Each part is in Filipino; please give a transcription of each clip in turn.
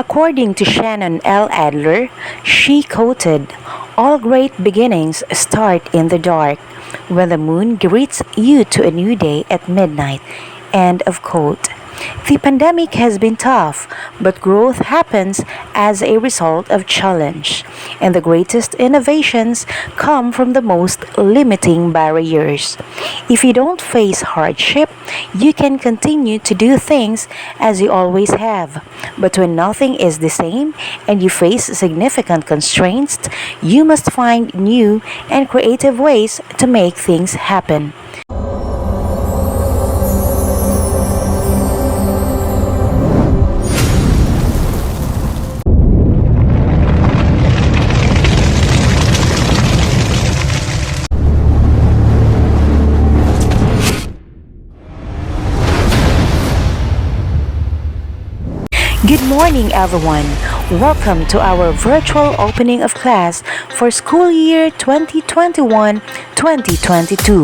According to Shannon L. Adler, she quoted, "All great beginnings start in the dark, when the moon greets you to a new day at midnight." End of quote. The pandemic has been tough, but growth happens as a result of challenge, and the greatest innovations come from the most limiting barriers. If you don't face hardship, you can continue to do things as you always have. But when nothing is the same and you face significant constraints, you must find new and creative ways to make things happen. Good morning, everyone. Welcome to our virtual opening of class for school year 2021-2022.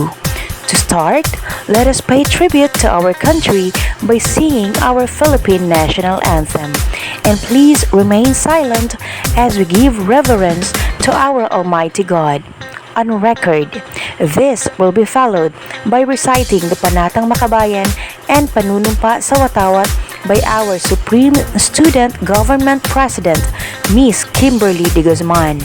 To start, let us pay tribute to our country by singing our Philippine national anthem. And please remain silent as we give reverence to our Almighty God. On record, this will be followed by reciting the Panatang Makabayan and Panunumpa sa Watawat by our Supreme Student Government President, Miss Kimberly de Guzman.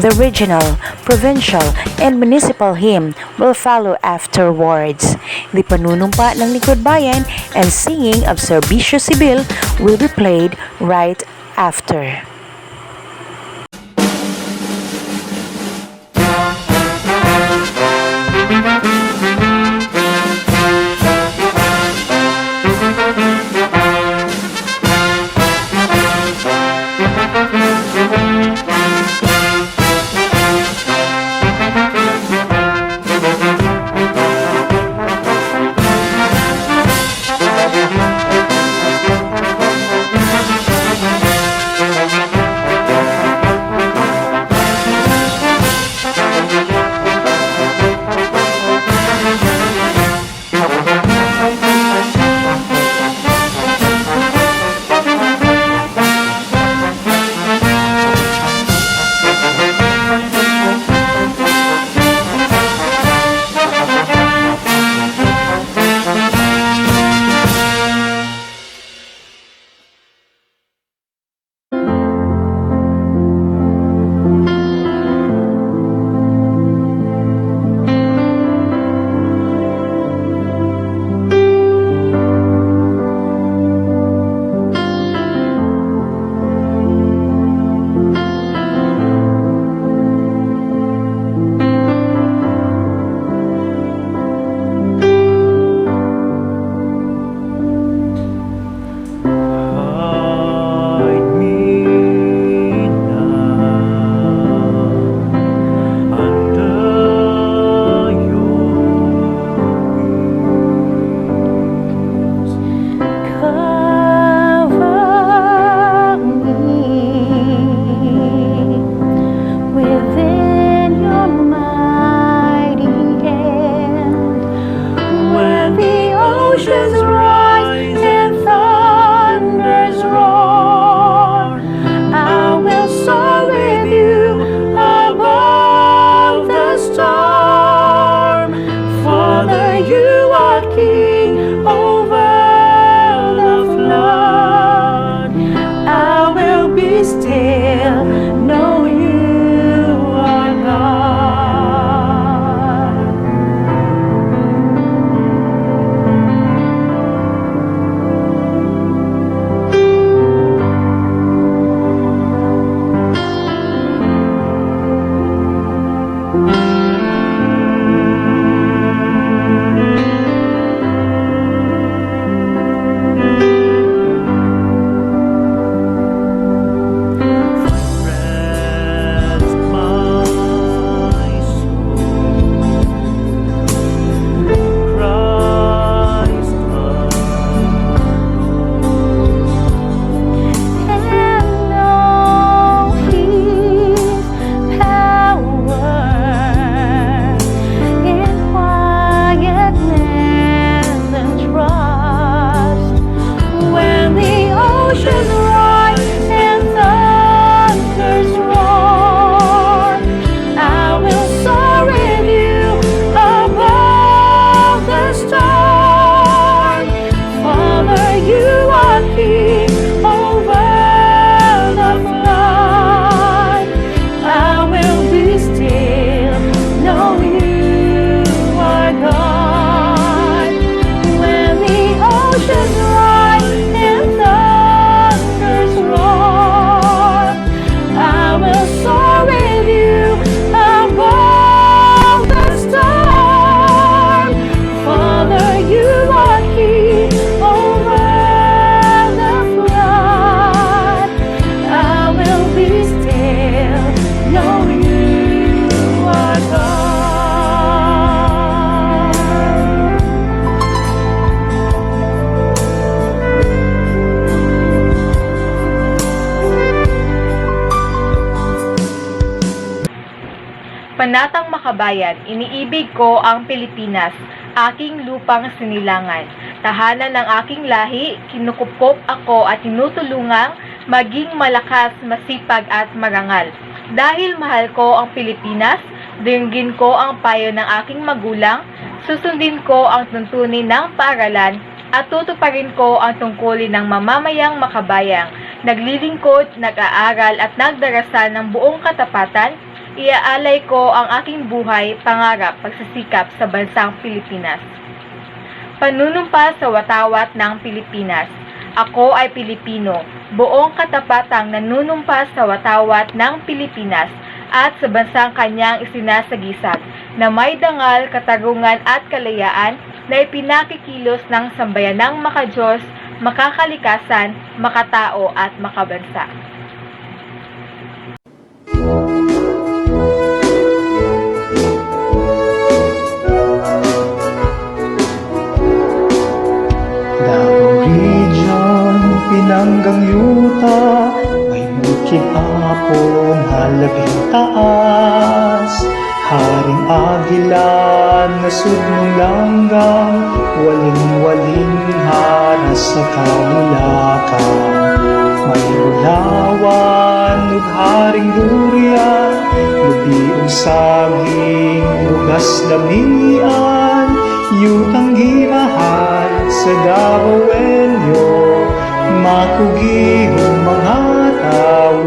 The regional, provincial, and municipal hymn will follow afterwards. The Panunumpa ng Lingkod Bayan and singing of Serbisyo Sibil will be played right after. oceans rise and thunders roar, I will soar with you above the storm. Father, you are king over the flood. I will be still, know you are God. When the oceans rise and thunders roar, I will soar with you above the storm. Father, you are king over the flood. I will be still, know you are God. Panatang makabayan, iniibig ko ang Pilipinas, aking lupang sinilangan. Tahanan ng aking lahi, kinukupkop ako at tinutulungang maging malakas, masipag at marangal. Dahil mahal ko ang Pilipinas, dinggin ko ang payo ng aking magulang, susundin ko ang tuntunin ng paaralan, at tutuparin ko ang tungkulin ng mamamayang makabayang, naglilingkod, nag-aaral at nagdarasal ng buong katapatan. Iaalay ko ang aking buhay, pangarap, pagsisikap sa bansang Pilipinas. Panunumpa sa watawat ng Pilipinas. Ako ay Pilipino, buong katapatang nanunumpa sa watawat ng Pilipinas at sa bansang kanyang isinasagisag, na may dangal, katarungan at kalayaan na ipinakikilos ng sambayanang makadiyos, makakalikasan, makatao at makabansa. Pinanggang yuta, may bukid apong halabing taas. Haring agilan na sudnong langgang, waling-waling haras sa kamulakan. May ulawan, ug haring durian, lubiong saging, bugas damian. Yutang gimahal sa Davao Elyo, makugihong mga tao.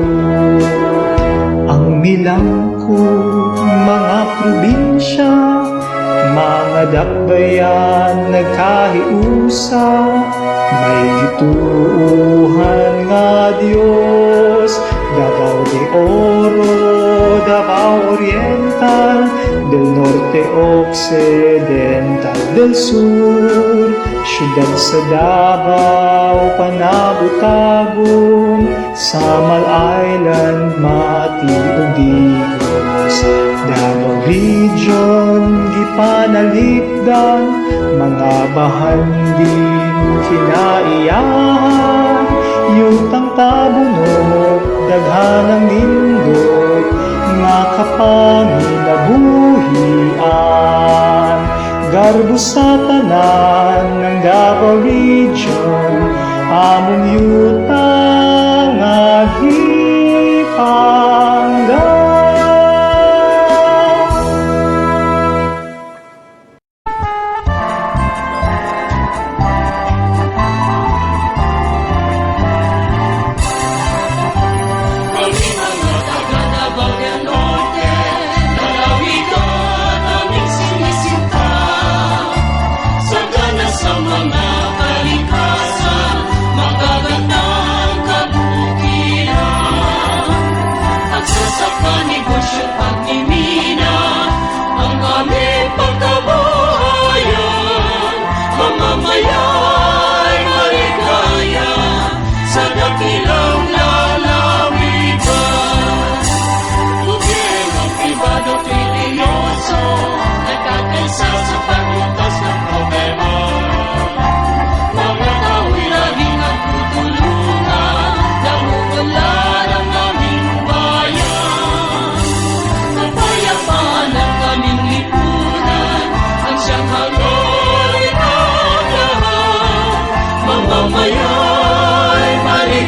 Ang milangko, mga probinsya, mga dakbayan nagkahiusa. May gituuhan nga Diyos, Davao de Oro, Davao Oriental, del Norte Occidental, del Sur, siyudad sa Davao, Panabutagong, Samal Island, Mati ug Digos. Davao Region, gipanalikdan, mga bahanding kinaiyahan. Yutang tabunok, daghanang nindot, nga kapanginabuhian. Garbo sa tanan ng Davao Region, among yuta nga gipangga.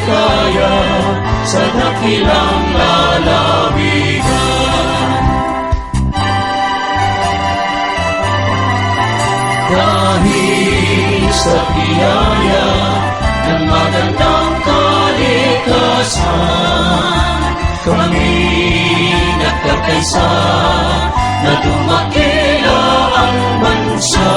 ligaya sa dakilang lalawigan. Dahil sa biyaya ng magandang kalikasan, kami nagkakaisa na dumakila ang bansa.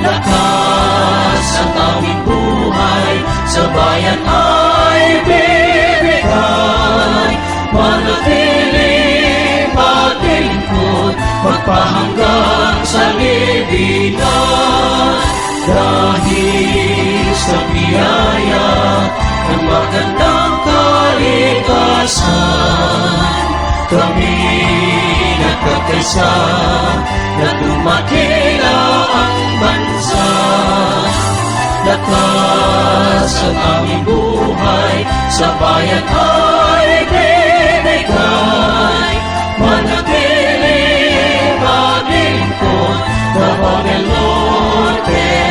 Lakas ang aming buhay sa bayan ay bibigay. Manatiling maglingkod, magpahanggang sa libingan. Dahil sa biyaya ng magandang kalikasan, kami nagkakaisa na dumakila ang bansa. Lakas ang aming buhay sa bayan ay binigay. Manatiling maglingkod, kapag ang Norte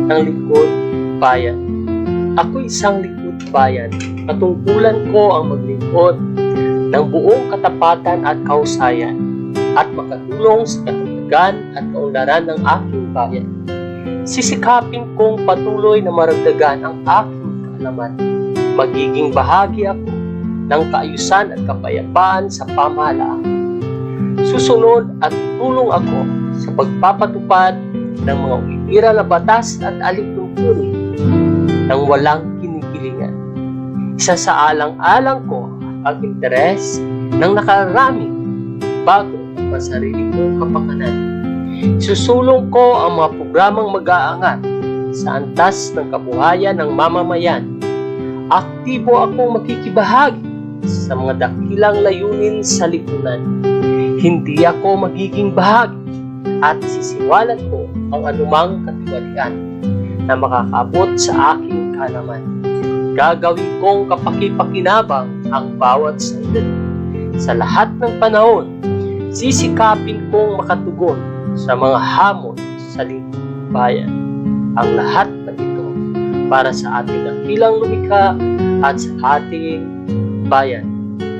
ng lingkod bayan. Ako isang lingkod bayan. Katungkulan ko ang maglingkod ng buong katapatan at kahusayan at makatulong sa katatagan at kaunlaran ng aking bayan. Sisikapin kong patuloy na maragdagan ang aking kaalaman. Magiging bahagi ako ng kaayusan at kapayapaan sa pamahalaan. Susunod at tulong ako sa pagpapatupad ng mga umiira na batas at alituntunin ng walang kinikilingan. Isa sa alang-alang ko ang interes ng nakarami bago ang sarili kong kapakanan. Susulong ko ang mga programang mag-aangat sa antas ng kabuhayan ng mamamayan. Aktibo akong makikibahagi sa mga dakilang layunin sa lipunan. Hindi ako magiging bahagi at isisiwalat ko ang anumang katiwalian na makakaabot sa aking kaalaman. Gagawin kong kapaki-pakinabang ang bawat sandali. Sa lahat ng panahon, sisikapin kong makatugon sa mga hamon sa lingkod bayan. Ang lahat ng ito para sa ating dakilang lumikha at sa ating bayan.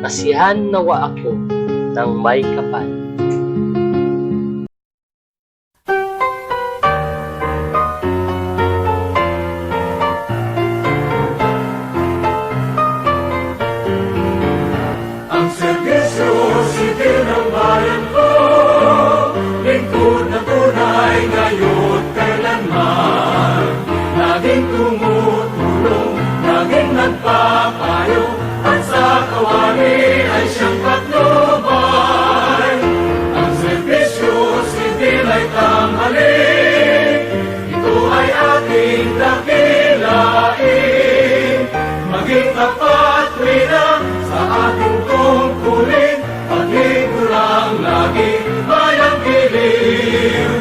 Kasihan nawa ako ng may kapal. Ang serbisyo sibil ng bayan ko, lingkod na tunay ngayon kailanman. Laging tumutulong, laging nagpapayo, at sa kawani ay siyang patnubay. Ang serbisyo sibil ay tanghalin, ito ay ating dakilain. Maging tapat na sa ating tungkulin, paglingkurang lagi bayang piling.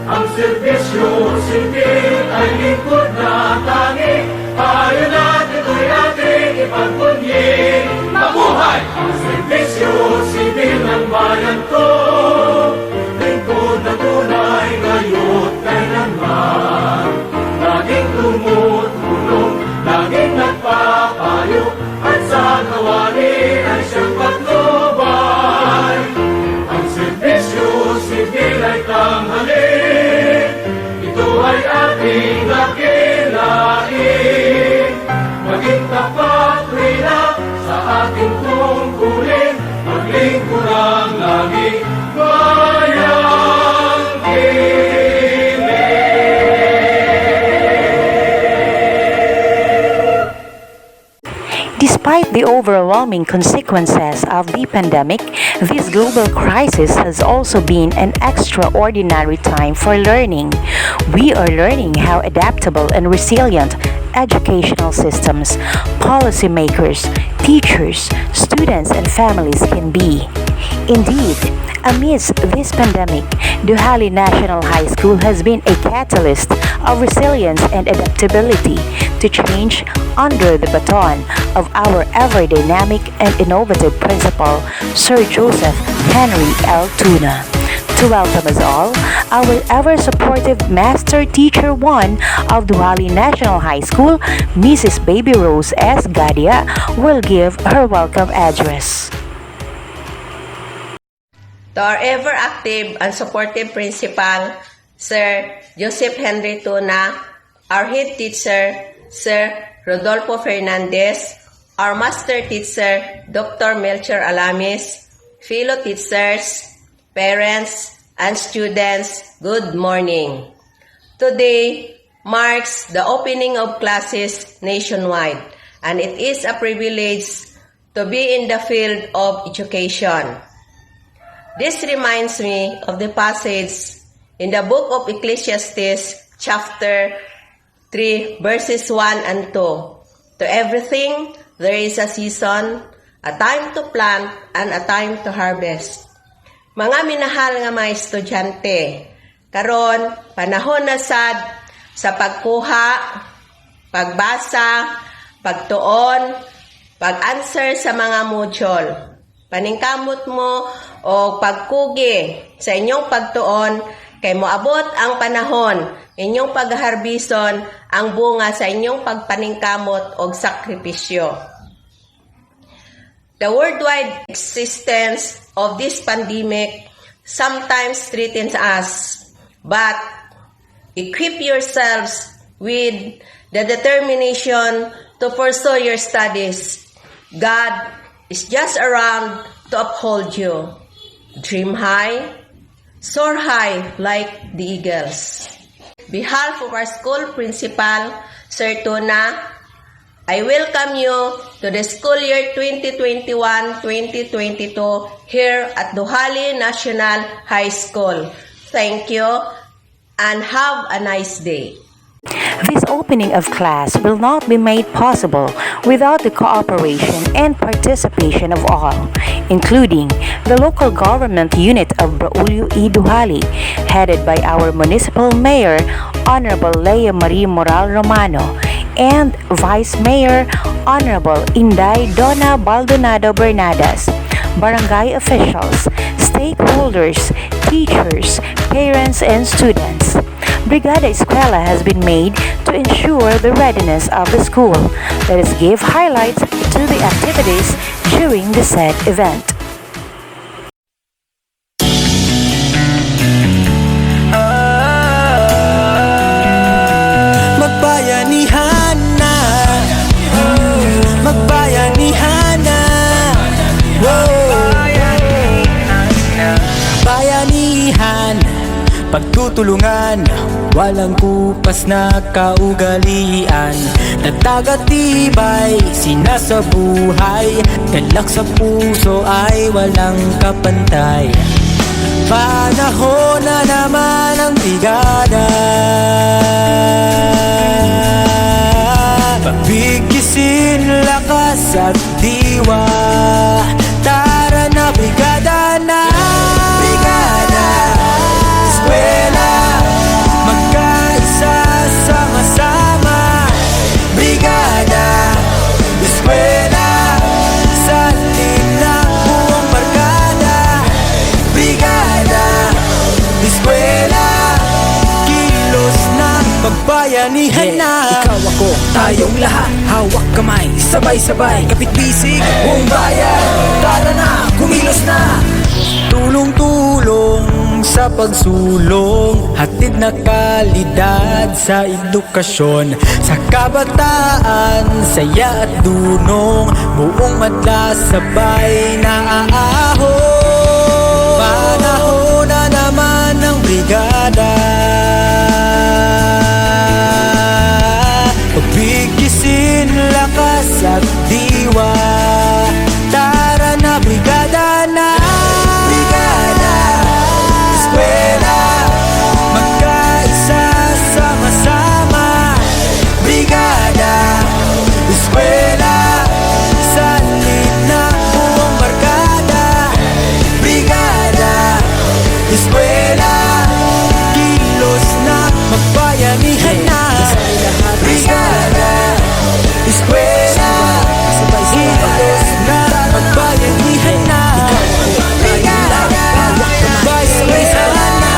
Ang serbisyo sibil ay lingkod na tangi, ayaw natin ito'y ating ipagpunyin. Mabuhay! Ang serbisyo sibil ng bayan ko, lingkod na tunay ngayon kailanman. Laging tumutulong, laging nagpapayo, at sa kawani ay siyang patnubay. Ang serbisyo sibil ay tanghalin, ito ay ating dakilain. Maging tapat na sa ating tungkulin, maglingkurang lagi bayang Despite the overwhelming consequences of the pandemic, this global crisis has also been an extraordinary time for learning. We are learning how adaptable and resilient educational systems, policymakers, teachers, students, and families can be. Indeed, amidst this pandemic, Dujali National High School has been a catalyst of resilience and adaptability to change under the baton of our ever-dynamic and innovative principal, Sir Joseph Henry L. Tuna. To welcome us all, our ever-supportive Master Teacher 1 of Dujali National High School, Mrs. Baby Rose S. Gadia, will give her welcome address. To our ever-active and supportive principal, Sir Joseph Henry Tuna, our head teacher, Sir Rodolfo Fernandez, our master teacher, Dr. Melchor Alamis, fellow teachers, parents, and students, good morning. Today marks the opening of classes nationwide, and it is a privilege to be in the field of education. This reminds me of the passage in the book of Ecclesiastes, chapter 3, verses 1 and 2. To everything, there is a season, a time to plant, and a time to harvest. Mga minahal nga mga estudyante, karon panahon na sad sa pagkuha, pagbasa, pagtuon, pag-answer sa mga module. Paningkamot mo o pagkugi sa inyong pagtuon kay moabot ang panahon inyong pagharbison ang bunga sa inyong pagpaningkamot o sakripisyo. The worldwide existence of this pandemic sometimes threatens us, but equip yourselves with the determination to pursue your studies. God is just around to uphold you. Dream high, soar high like the eagles. Behalf of our school principal, Sir Tuna, I welcome you to the school year 2021-2022 here at Dujali National High School. Thank you and have a nice day. This opening of class will not be made possible without the cooperation and participation of all, including the local government unit of Braulio E. Dujali, headed by our municipal mayor, Honorable Lea Marie Moral Romano, and Vice Mayor, Honorable Inday Donna Baldonado Bernadas, barangay officials, stakeholders, teachers, parents, and students. Brigada Eskwela has been made to ensure the readiness of the school. Let us give highlights to the activities during the said event. Magbayanihan na, magbayanihan na, bayanihan, pagtutulungan, walang kupas na kaugalian, tatag at tibay, sinasabuhay, galak sa puso ay walang kapantay. Panahon na naman ang brigada, pagbigisin lakas at diwa. Tara na brigada na, brigada eskwela, magkaisa sama-sama. Brigada eskwela, salin na buong barkada. Brigada eskwela, kilos na pagbayanihan na. Ikaw ako, tayong lahat, hawak kamay, sabay-sabay, kapit-bisig, buong bayan. Tara na, kumilos na. Tulong-tulong sa pagsulong, hatid na kalidad sa edukasyon. Sa kabataan, saya at dunong, buong madla sabay na aahon. Panahon na naman ng brigada, pagbigisin lakas at diwa. Tara na brigada na, brigada eskwela, magkaisa sama-sama. Brigada eskwela, salin na buong barkada. Brigada eskwela, kilos na magbayanihan na. Brigada eskwela, kilos na magbayanihan na. Brigada magbayanihan na,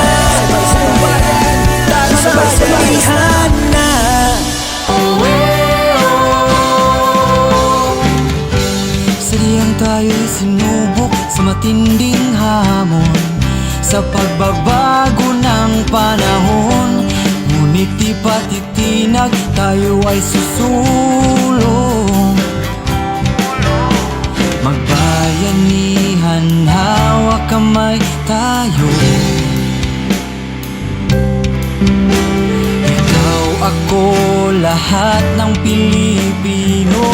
sabay-sabayhan na. Sadyang tayo'y sinubok sa matinding hamon, sa pagbabago ng panahon. Ngunit di patitinag, tayo ay susulong. Magbayanihan, hawak kamay tayo. Ikaw, ako, lahat ng Pilipino.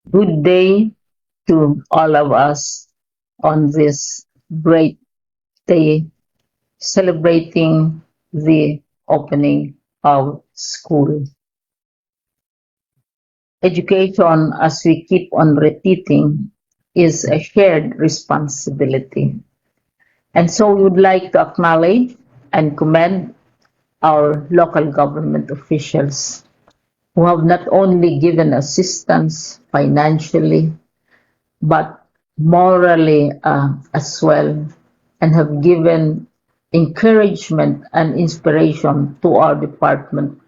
Good day to all of us on this great day celebrating the opening of school. Education, as we keep on repeating, is a shared responsibility. And so we would like to acknowledge and commend our local government officials who have not only given assistance financially, but morally as well, and have given encouragement and inspiration to our department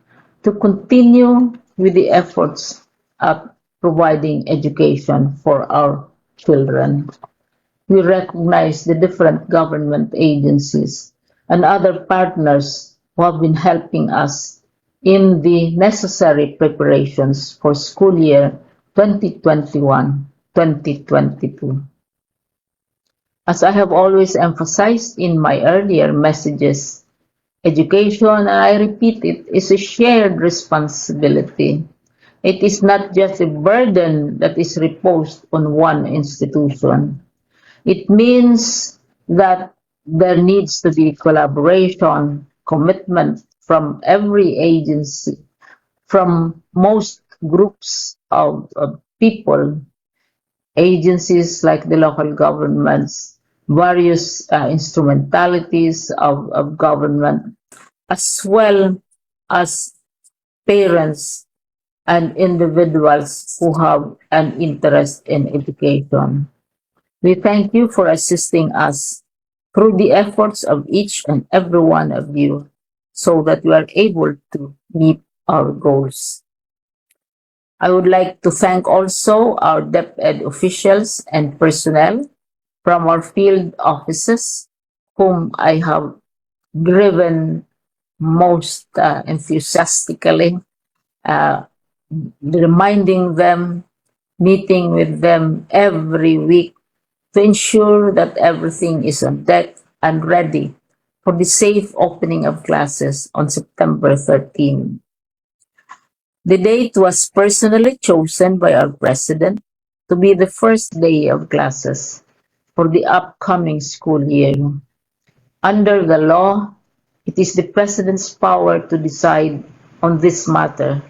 to continue with the efforts of providing education for our children. We recognize the different government agencies and other partners who have been helping us in the necessary preparations for school year 2021-2022. As I have always emphasized in my earlier messages, Education, and I repeat it, is a shared responsibility. It is not just a burden that is reposed on one institution. It means that there needs to be collaboration, commitment from every agency, from most groups of people, agencies like the local governments, various instrumentalities of government, as well as parents and individuals who have an interest in education. We thank you for assisting us through the efforts of each and every one of you so that we are able to meet our goals. I would like to thank also our DepEd officials and personnel from our field offices whom I have driven most enthusiastically, uh, reminding them, meeting with them every week to ensure that everything is on deck and ready for the safe opening of classes on September 13. The date was personally chosen by our president to be the first day of classes for the upcoming school year. Under the law, it is the president's power to decide on this matter,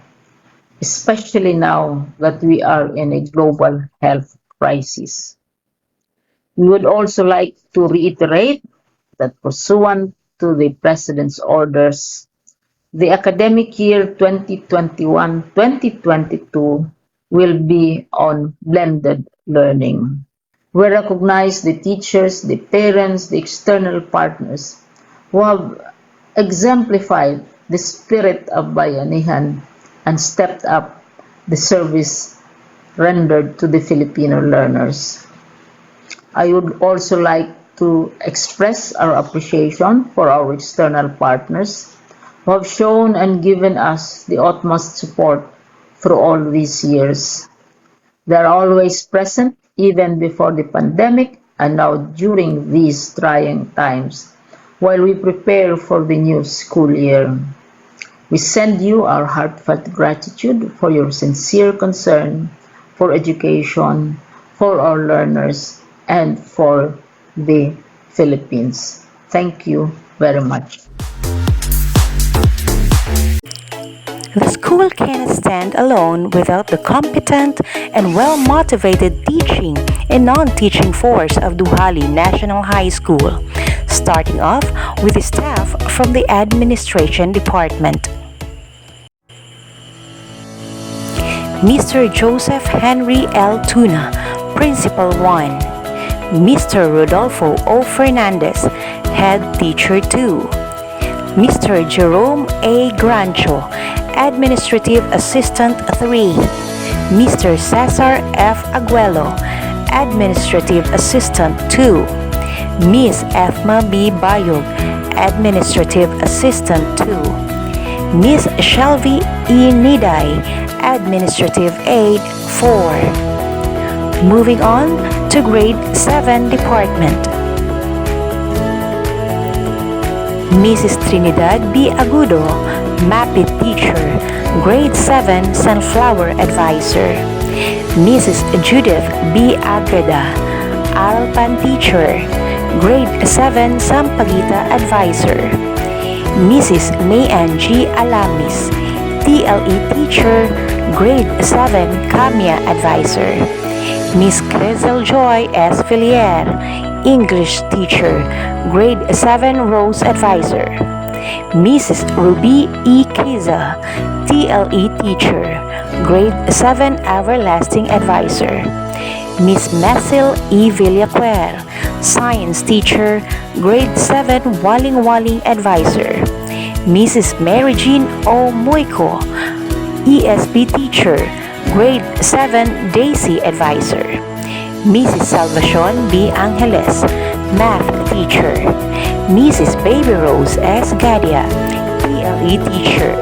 especially now that we are in a global health crisis. We would also like to reiterate that pursuant to the President's orders, the academic year 2021-2022 will be on blended learning. We recognize the teachers, the parents, the external partners who have exemplified the spirit of bayanihan and stepped up the service rendered to the Filipino learners. I would also like to express our appreciation for our external partners who have shown and given us the utmost support through all these years. They are always present even before the pandemic and now during these trying times while we prepare for the new school year. We send you our heartfelt gratitude for your sincere concern for education, for our learners, and for the Philippines. Thank you very much. The school cannot stand alone without the competent and well-motivated teaching and non-teaching force of Dujali National High School, starting off with the staff from the Administration Department. Mr. Joseph Henry L. Tuna, Principal 1. Mr. Rodolfo O. Fernandez, Head Teacher 2. Mr. Jerome A. Grancho, Administrative Assistant 3. Mr. Cesar F. Aguelo, Administrative Assistant 2. Miss Efma B. Bayog, Administrative Assistant 2. Miss Shelby E. Niday, Administrative Aide 4. Moving on to Grade 7 Department. Mrs. Trinidad B. Agudo, MAPIT Teacher, Grade 7 Sunflower Advisor. Mrs. Judith B. Agreda, Aralpan Teacher, Grade 7 Sampaguita Advisor. Mrs. Mayan G. Alamis, TLE Teacher, Grade 7 Kamya Advisor. Miss Crezel Joy S. Villier, English Teacher, Grade 7 Rose Advisor. Mrs. Ruby E. Kiza, TLE Teacher, Grade 7 Everlasting Advisor. Miss Mesil E. Villaquer, Science Teacher, Grade 7 Waling Waling Advisor. Mrs. Mary Jean O. Moico, ESP Teacher, Grade 7 Daisy Advisor. Mrs. Salvacion B. Angeles, Math Teacher. Mrs. Baby Rose S. Gadia, TLE Teacher.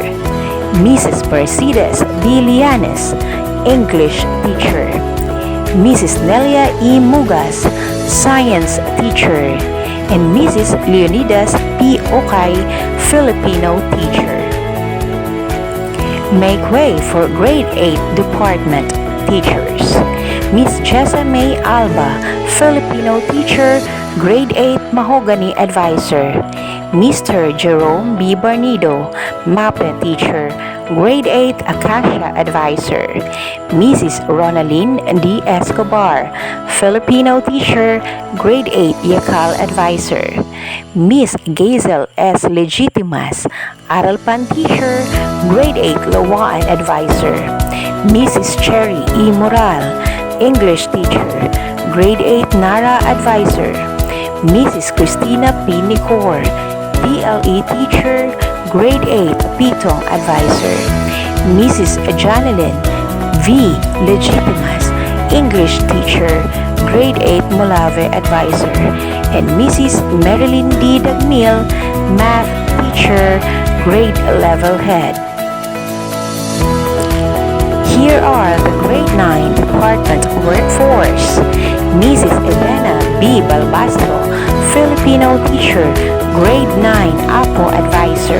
Mrs. Mercedes B. Lianes, English Teacher. Mrs. Nelia E. Mugas, Science Teacher. and Mrs. Leonidas P. Okay, Filipino teacher. Make way for Grade 8 Department teachers. Miss Jessa May Alba, Filipino teacher, Grade 8 Mahogany advisor. Mr. Jerome B. Barnido, MAPE teacher, Grade 8 Acacia advisor. Mrs. Ronaline D. Escobar, Filipino teacher, Grade 8 Yakal advisor. Miss Gazel S. Legitimas, Aralpan teacher, Grade 8 Lawaan advisor. Mrs. Cherry E. Moral, English teacher, Grade 8 Nara advisor. Mrs. Christina P. Nicor, PLE teacher, Grade 8 Pitong advisor. Mrs. Janelyn V. Legitimas, English teacher, Grade 8 Molave advisor. And Mrs. Marilyn D. Dagmil, math teacher, grade level head. Here are the Grade 9 Department Workforce. Mrs. Elena B. Balbastro, Filipino teacher, Grade 9 Apo advisor.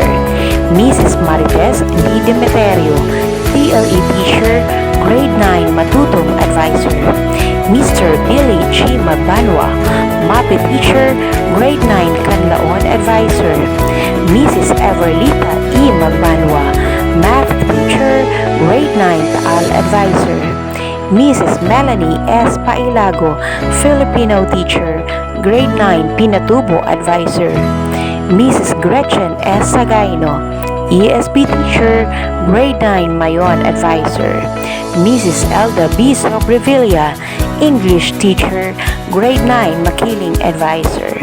Mrs. Marites D. Demeterio, PLE teacher, Grade 9 Matutong advisor. Mr. Billy G. Mabanwa, MAPE teacher, Grade 9 Canlaon advisor. Mrs. Everlita E. Mabanwa, math teacher, Grade 9 Taal advisor. Mrs. Melanie S. Pailago, Filipino teacher, Grade 9 Pinatubo advisor. Mrs. Gretchen S. Sagaino, ESP teacher, Grade 9 Mayon advisor. Mrs. Elda B. Sobrevilla, English teacher, Grade 9 Makiling advisor.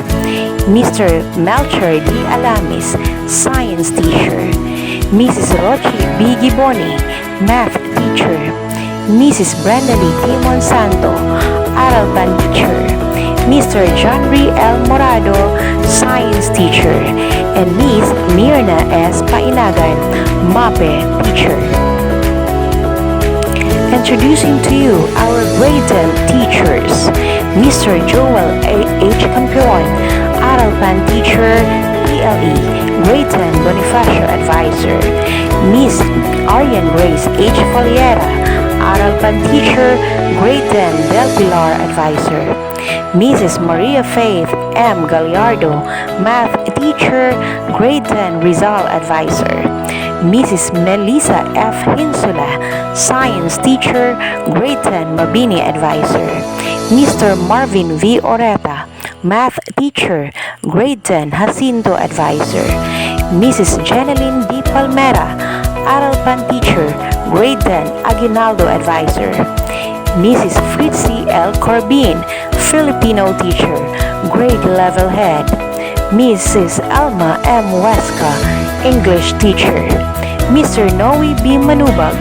Mr. Melcher D. Alamis, science teacher. Mrs. Rochi B. Giboni, math teacher. Mrs. Brenda Lee T. Monsanto, Aralpan teacher. Mr. John R. L. Morado, science teacher. And Miss Mirna S. Painagan, MAPE teacher. Introducing to you our Grade 10 teachers. Mr. Joel H. Campion, Aralpan teacher, PLE, Grade 10 Bonifacio advisor. Miss Arian Grace H. Foliera, Aralpan teacher, Grade 10 Del Pilar advisor. Mrs. Maria Faith M. Gallardo, math teacher, Grade 10 Rizal advisor. Mrs. Melissa F. Hinsula, science teacher, Grade 10 Mabini advisor. Mr. Marvin V. Oreta, math teacher, Grade 10 Jacinto advisor. Mrs. Jeneline D. Palmera, Aralpan teacher, Grade 10 Aguinaldo advisor. Mrs. Fritzy L. Corbin, Filipino teacher, grade level head. Mrs. Alma M. Huesca, English teacher. Mr. Noe B. Manubag,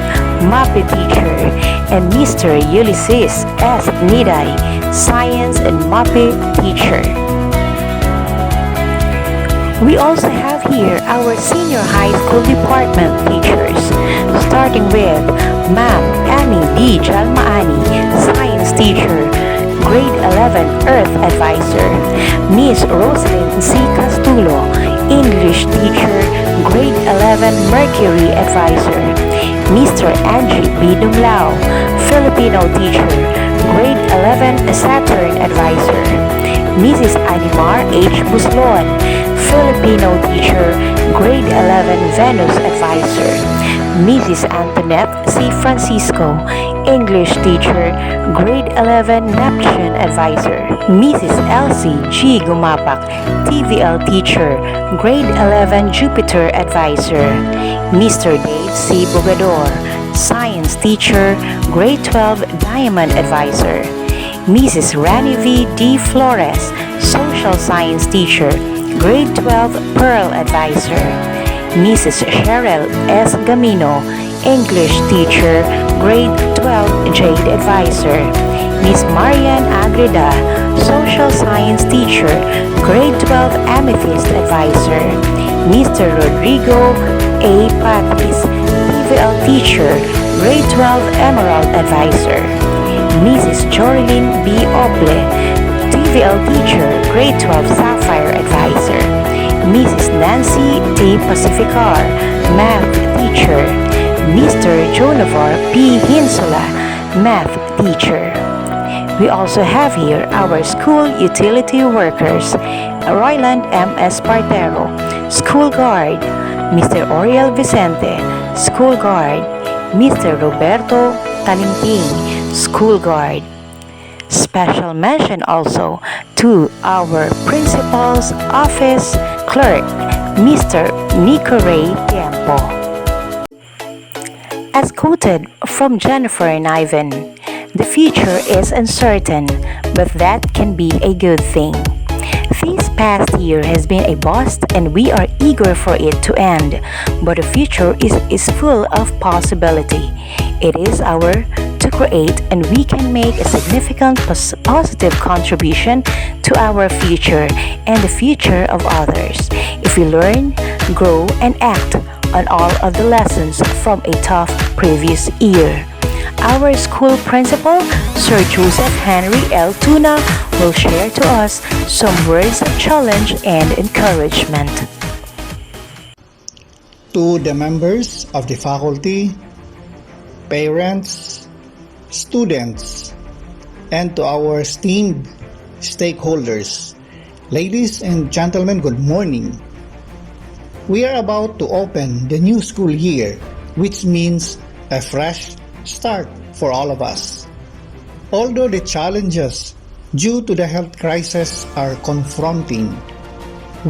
MAPE teacher. And Mr. Ulysses S. Niday, science and MAPE teacher. We also have here our senior high school department teachers, starting with Ma'am Annie D. Jalmaani, science teacher, grade 11 earth advisor. Miss Rosalyn C. Castulo, English teacher, grade 11 mercury advisor. Mr. Angie B. Dumlao, Filipino teacher, grade 11 Saturn advisor. Mrs. Animar H. Buslon, Filipino teacher, grade 11 Venus advisor. Mrs. Antoinette C. Francisco, English teacher, grade 11 Neptune advisor. Mrs. Elsie G. Gumapak, TVL teacher, grade 11 Jupiter advisor. Mr. Dave C. Bogador, science teacher, grade 12 Diamond advisor. Mrs. Rani V. D. Flores, social science teacher, grade 12 Pearl advisor. Mrs. Cheryl S. Gamino, English teacher, grade 12 Jade advisor. Miss Marian Agreda, social science teacher, grade 12 Amethyst advisor. Mr. Rodrigo A. Patris, TVL teacher, grade 12 Emerald advisor. Mrs. Jorlyn B. Oble, SVL teacher, grade 12 Sapphire advisor. Mrs. Nancy A. Pacificar, math teacher. Mr. Jonavar P. Hinsula, math teacher. We also have here our school utility workers, Royland M. Espartero, school guard, Mr. Oriel Vicente, school guard, Mr. Roberto Talinting, school guard. Special mention also to our principal's office clerk, Mr. Nico Ray Tiempo. As quoted from Jennifer and Ivan, the future is uncertain, but that can be a good thing. This past year has been a bust and we are eager for it to end, but the future is full of possibility. It is our to create and we can make a significant positive contribution to our future and the future of others if we learn, grow, and act on all of the lessons from a tough previous year. Our school principal, Sir Joseph Henry L. Tuna, will share to us some words of challenge and encouragement. To the members of the faculty, parents, students, and to our esteemed stakeholders, ladies and gentlemen, good morning. We are about to open the new school year, which means a fresh start for all of us. Although the challenges due to the health crisis are confronting,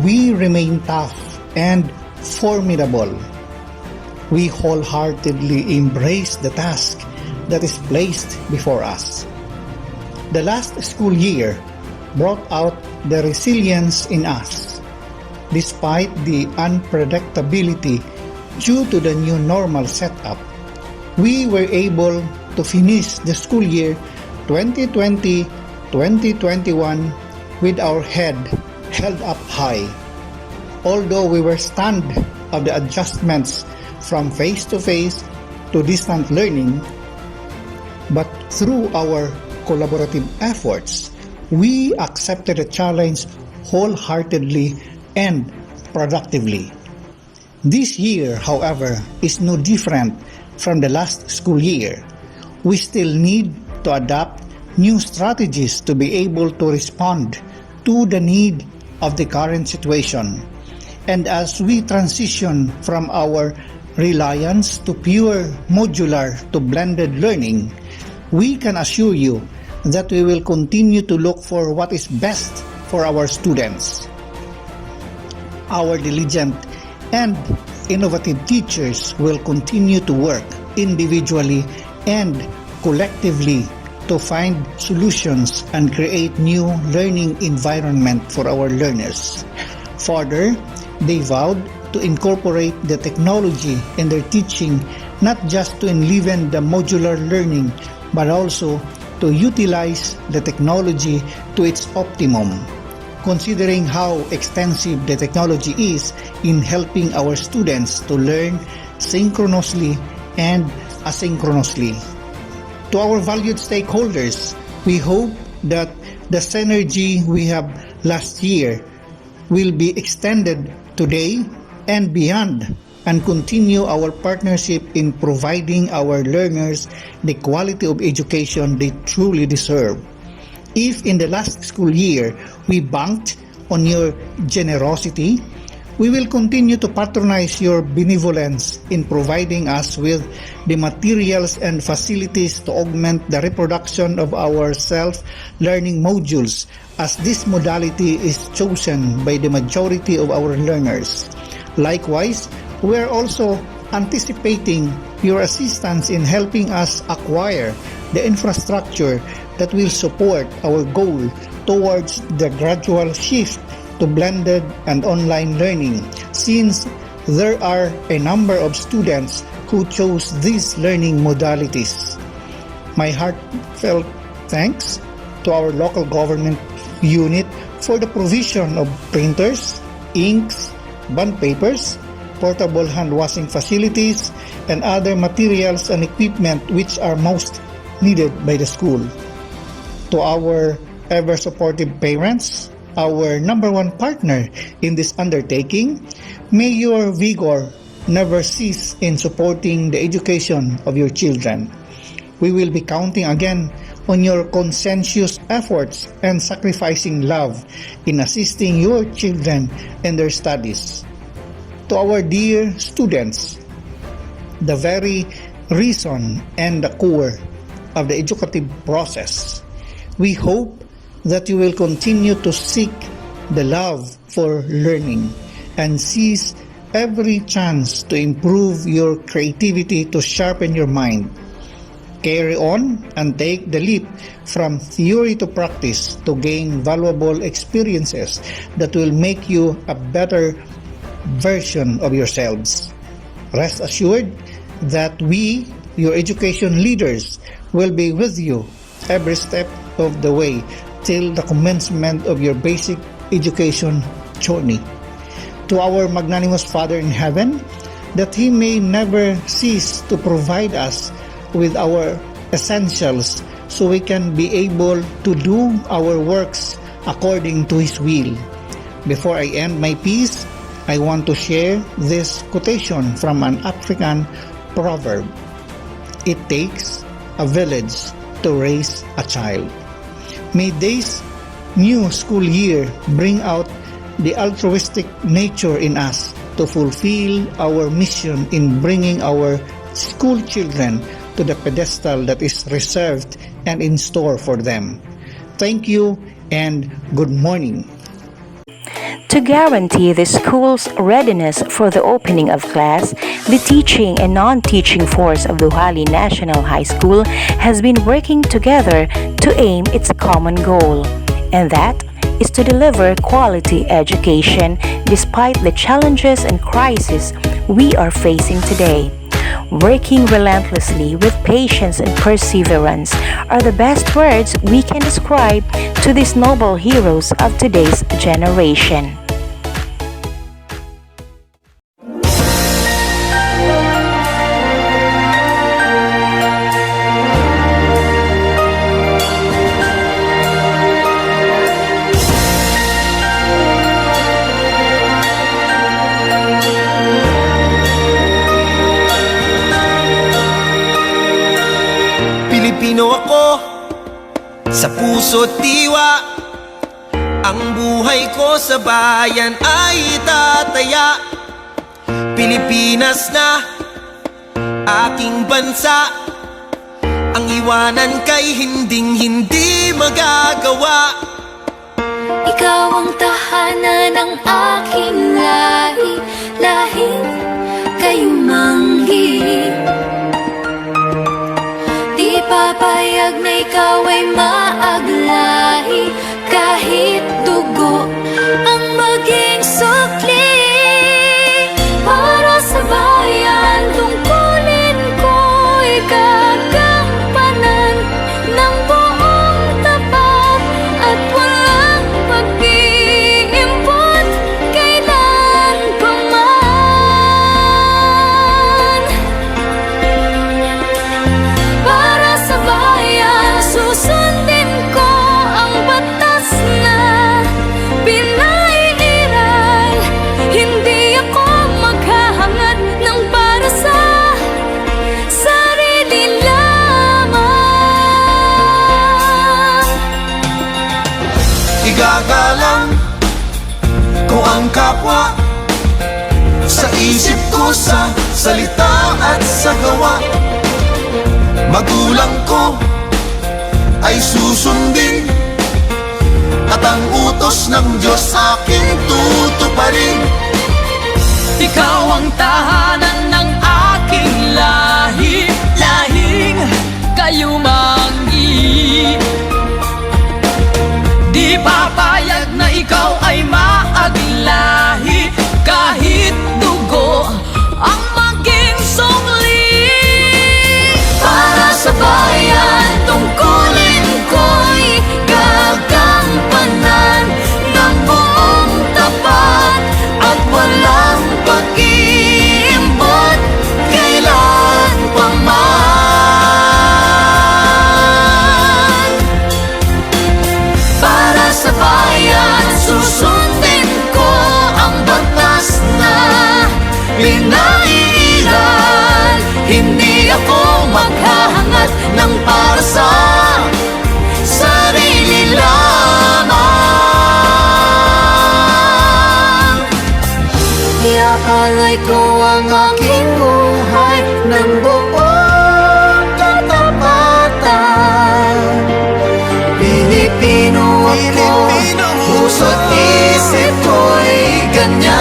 we remain tough and formidable. We wholeheartedly embrace the task that is placed before us. The last school year brought out the resilience in us. Despite the unpredictability due to the new normal setup, we were able to finish the school year 2020-2021 with our head held up high. Although we were stunned of the adjustments from face-to-face to distant learning, but through our collaborative efforts, we accepted the challenge wholeheartedly and productively. This year, however, is no different from the last school year. We still need to adapt new strategies to be able to respond to the need of the current situation. And as we transition from our reliance to pure modular to blended learning, we can assure you that we will continue to look for what is best for our students. Our diligent and innovative teachers will continue to work individually and collectively to find solutions and create new learning environment for our learners. Further, they vowed to incorporate the technology in their teaching, not just to enliven the modular learning, but also to utilize the technology to its optimum. Considering how extensive the technology is in helping our students to learn synchronously and asynchronously. To our valued stakeholders, we hope that the synergy we have last year will be extended today and beyond, and continue our partnership in providing our learners the quality of education they truly deserve. If in the last school year we banked on your generosity, we will continue to patronize your benevolence in providing us with the materials and facilities to augment the reproduction of our self-learning modules, as this modality is chosen by the majority of our learners. Likewise, we are also anticipating your assistance in helping us acquire the infrastructure that will support our goal towards the gradual shift to blended and online learning, since there are a number of students who chose these learning modalities. My heartfelt thanks to our local government unit for the provision of printers, inks, bond papers, portable hand washing facilities, and other materials and equipment which are most needed by the school. To our ever supportive parents, our number one partner in this undertaking, may your vigor never cease in supporting the education of your children. We will be counting again on your conscientious efforts and sacrificing love in assisting your children in their studies. To our dear students, the very reason and the core of the educative process, we hope that you will continue to seek the love for learning and seize every chance to improve your creativity to sharpen your mind. Carry on and take the leap from theory to practice to gain valuable experiences that will make you a better version of yourselves. Rest assured that we, your education leaders, will be with you every step of the way till the commencement of your basic education journey. To our magnanimous Father in heaven, that He may never cease to provide us with our essentials so we can be able to do our works according to His will. Before I end my piece, I want to share this quotation from an African proverb. It takes a village to raise a child. May this new school year bring out the altruistic nature in us to fulfill our mission in bringing our school children to the pedestal that is reserved and in store for them. Thank you and good morning. To guarantee the school's readiness for the opening of class, the teaching and non-teaching force of Dujali National High School has been working together to aim its common goal, and that is to deliver quality education despite the challenges and crises we are facing today. Working relentlessly with patience and perseverance are the best words we can describe to these noble heroes of today's generation. Pilipino ako, sa puso't diwa. Ang buhay ko sa bayan ay tataya. Pilipinas na aking bansa, ang iwanan kay hinding-hindi magagawa. Ikaw ang tahanan ng aking lahi, lahing kayumanggi. Di papayag na ikaw ay maaglahi, kahit dugo ang maging sukli. Para sa bayan, tungkulin ko'y gagampanan ng buong tapat at walang pag-iimpot kailan pa man. Para sa bayan, susundin ko ang batas na pinaiiral. Hindi ako maghahangad ng para sa sarili lamang. Igagalang ko ang kapwa, sa isip ko, sa salita at sa gawa. Magulang ko ay susundin, at ang utos ng Diyos aking tutuparin. Ikaw ang tahanan ng aking lahi, lahing kayumanggi. Di papayag na ikaw ay maaglahi, kahit dugo ang maging sungli. Para sa bayan, tungkulin ko'y gagampanan ng buong tapat at walang pag-iimbot kailan pa man. pinaiiral. Hindi ako maghahangad ng para sa sarili lamang. Iaalay ko ang aking buhay ng buong katapatan. Pilipino ako, puso't isip ko'y ganyan.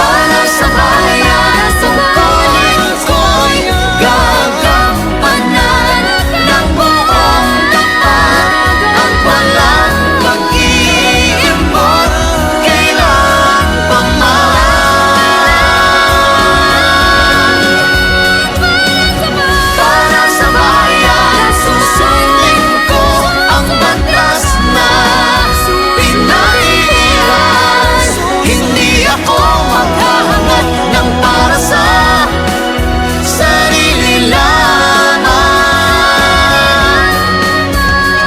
Para sa bayan, tungkulin ko'y gagampanan ng buong tapat at walang pag-iimbot kailan pa man. Para sa bayan, susundin ko ang batas na pinaiiral. Hindi ako maghahangad ng para sa sarili lamang.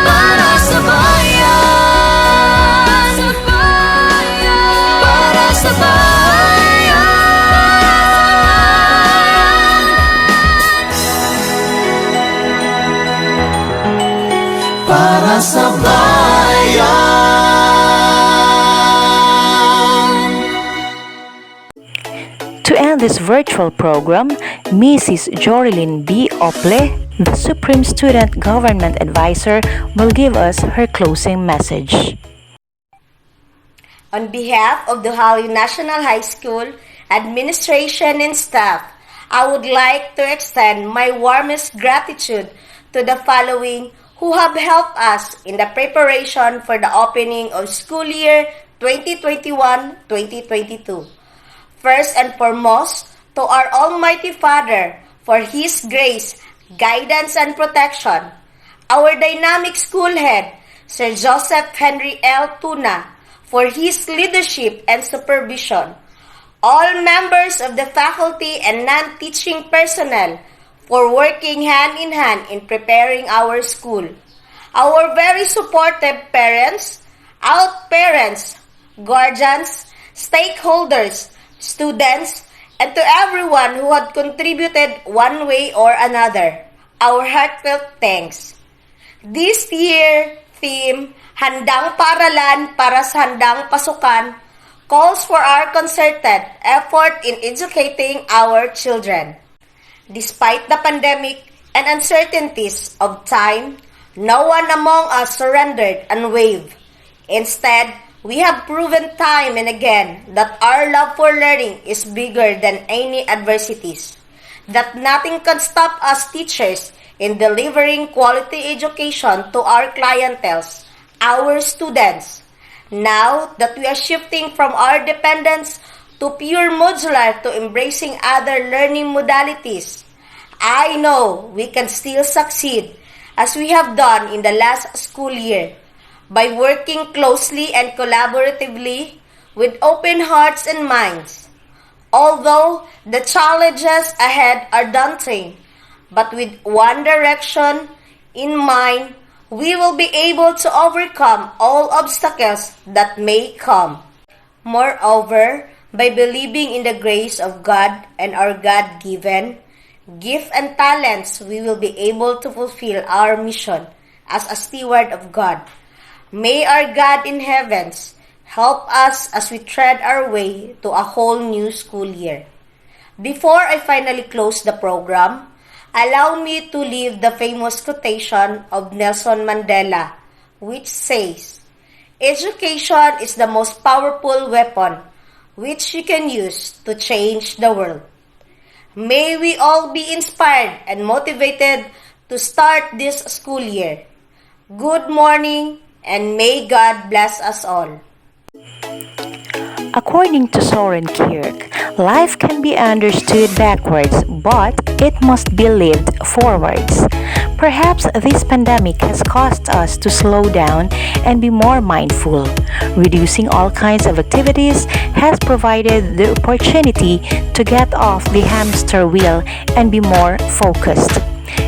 Para sa bayan, para sa bayan. Para sa bayan. To end this virtual program, Mrs. Jorilyn B. Ople, the Supreme Student Government Advisor, will give us her closing message. On behalf of Dujali National High School administration and staff, I would like to extend my warmest gratitude to the following who have helped us in the preparation for the opening of school year 2021-2022. First and foremost, to our Almighty Father for His grace, guidance, and protection. Our dynamic school head, Sir Joseph Henry L. Tuna, for his leadership and supervision. All members of the faculty and non-teaching personnel for working hand in hand in preparing our school. Our very supportive parents, out-parents, guardians, stakeholders, students, and to everyone who had contributed one way or another. Our heartfelt thanks. This year theme, Handang Paaralan para sa Handang Pasukan, calls for our concerted effort in educating our children. Despite the pandemic and uncertainties of time, no one among us surrendered and wavered. Instead, we have proven time and again that our love for learning is bigger than any adversities, that nothing can stop us teachers in delivering quality education to our clienteles, our students. Now that we are shifting from our dependence to pure modular to embracing other learning modalities, I know we can still succeed as we have done in the last school year by working closely and collaboratively with open hearts and minds. Although the challenges ahead are daunting, but with one direction in mind, we will be able to overcome all obstacles that may come. Moreover, by believing in the grace of God and our God-given gift and talents, we will be able to fulfill our mission as a steward of God. May our God in heavens help us as we tread our way to a whole new school year. Before I finally close the program, allow me to leave the famous quotation of Nelson Mandela, which says, "Education is the most powerful weapon which you can use to change the world." May we all be inspired and motivated to start this school year. Good morning, and may God bless us all. According to Soren Kierke, life can be understood backwards, but it must be lived forwards. Perhaps this pandemic has caused us to slow down and be more mindful. Reducing all kinds of activities has provided the opportunity to get off the hamster wheel and be more focused.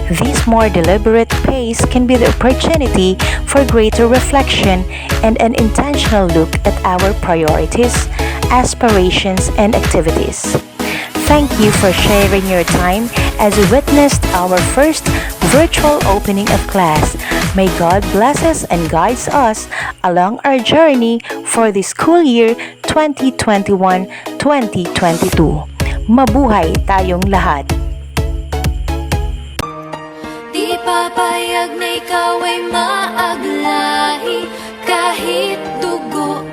This more deliberate pace can be the opportunity for greater reflection and an intentional look at our priorities, aspirations, and activities. Thank you for sharing your time as we witnessed our first virtual opening of class. May God bless us and guides us along our journey for the school year 2021-2022. Mabuhay tayong lahat! Di papayag na ikaw ay maaglahi kahit dugo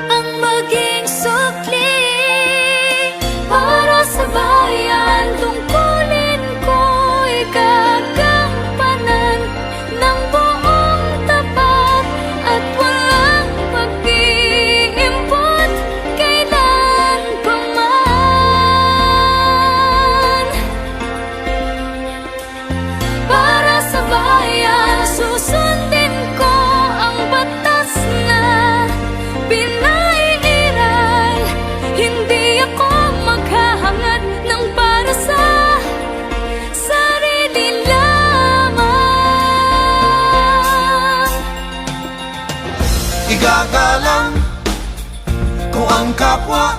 ang maging sukli para sa bayan. Tungkulin ko'y gagampanan ng buong tapat at walang pag-iimpot kailan pa man. Para sa bayan, susundin ko ang batas na pinaiiral. Hindi ako maghahangad ng para sa sarili lamang. Igagalang ko ang kapwa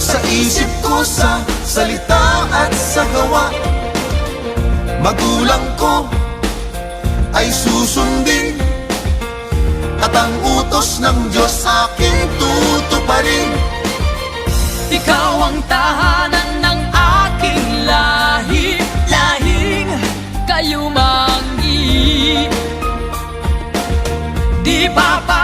sa isip ko, sa salita at sa gawa. Magulang ko ay susundin at ang utos ng Diyos aking tutuparin. Ikaw ang tahanan ng aking lahi, lahing kayumangi. Di papa